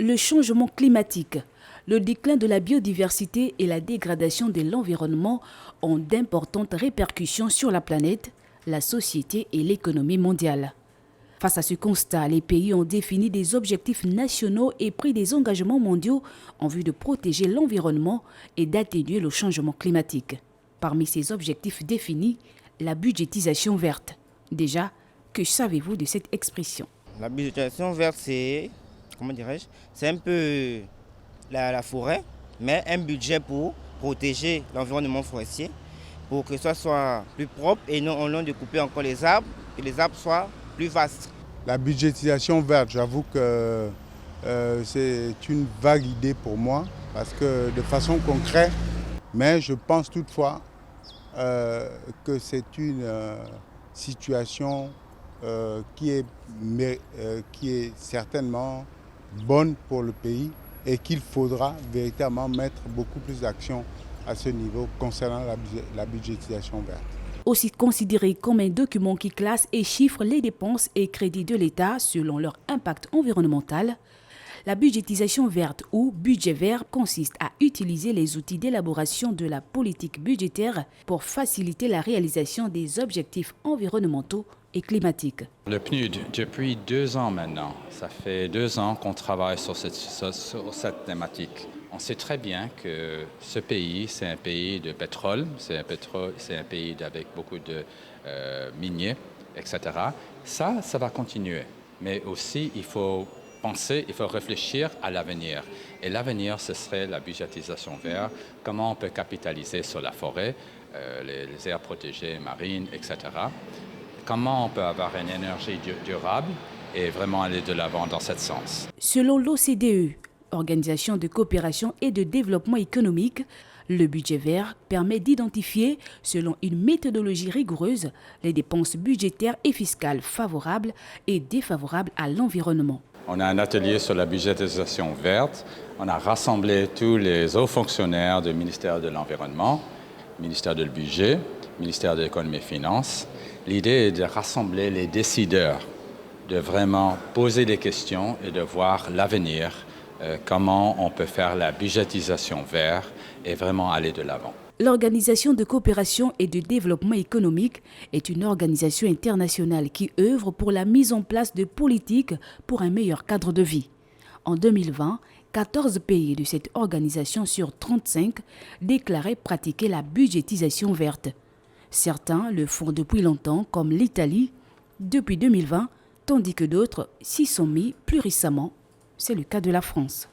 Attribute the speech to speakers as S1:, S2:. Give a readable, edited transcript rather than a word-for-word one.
S1: Le changement climatique, le déclin de la biodiversité et la dégradation de l'environnement ont d'importantes répercussions sur la planète, la société et l'économie mondiale. Face à ce constat, les pays ont défini des objectifs nationaux et pris des engagements mondiaux en vue de protéger l'environnement et d'atténuer le changement climatique. Parmi ces objectifs définis, la budgétisation verte. Déjà, que savez-vous de cette expression?
S2: La budgétisation verte, c'est un peu la forêt, mais un budget pour protéger l'environnement forestier, pour que ça soit plus propre et non au lieu de couper encore les arbres, que les arbres soient plus vastes.
S3: La budgétisation verte, j'avoue que c'est une vague idée pour moi, parce que de façon concrète, mais je pense toutefois que c'est une situation qui est certainement bonne pour le pays et qu'il faudra véritablement mettre beaucoup plus d'action à ce niveau concernant la budgétisation verte.
S1: Aussi considéré comme un document qui classe et chiffre les dépenses et crédits de l'État selon leur impact environnemental, la budgétisation verte ou budget vert consiste à utiliser les outils d'élaboration de la politique budgétaire pour faciliter la réalisation des objectifs environnementaux et climatiques.
S4: Le PNUD, depuis 2 ans maintenant, ça fait 2 ans qu'on travaille sur cette thématique. On sait très bien que ce pays, c'est un pays de pétrole, c'est un pays avec beaucoup de miniers, etc. Ça va continuer. Mais aussi, il faut réfléchir à l'avenir. Et l'avenir, ce serait la budgétisation verte, comment on peut capitaliser sur la forêt, les aires protégées marines, etc. Comment on peut avoir une énergie durable et vraiment aller de l'avant dans ce sens.
S1: Selon l'OCDE, Organisation de coopération et de développement économique, le budget vert permet d'identifier, selon une méthodologie rigoureuse, les dépenses budgétaires et fiscales favorables et défavorables à l'environnement.
S4: On a un atelier sur la budgétisation verte. On a rassemblé tous les hauts fonctionnaires du ministère de l'Environnement, ministère du Budget, ministère de l'Économie et des Finances. L'idée est de rassembler les décideurs, de vraiment poser des questions et de voir l'avenir, comment on peut faire la budgétisation verte et vraiment aller de l'avant.
S1: L'Organisation de coopération et de développement économique est une organisation internationale qui œuvre pour la mise en place de politiques pour un meilleur cadre de vie. En 2020, 14 pays de cette organisation sur 35 déclaraient pratiquer la budgétisation verte. Certains le font depuis longtemps, comme l'Italie, depuis 2020, tandis que d'autres s'y sont mis plus récemment. C'est le cas de la France.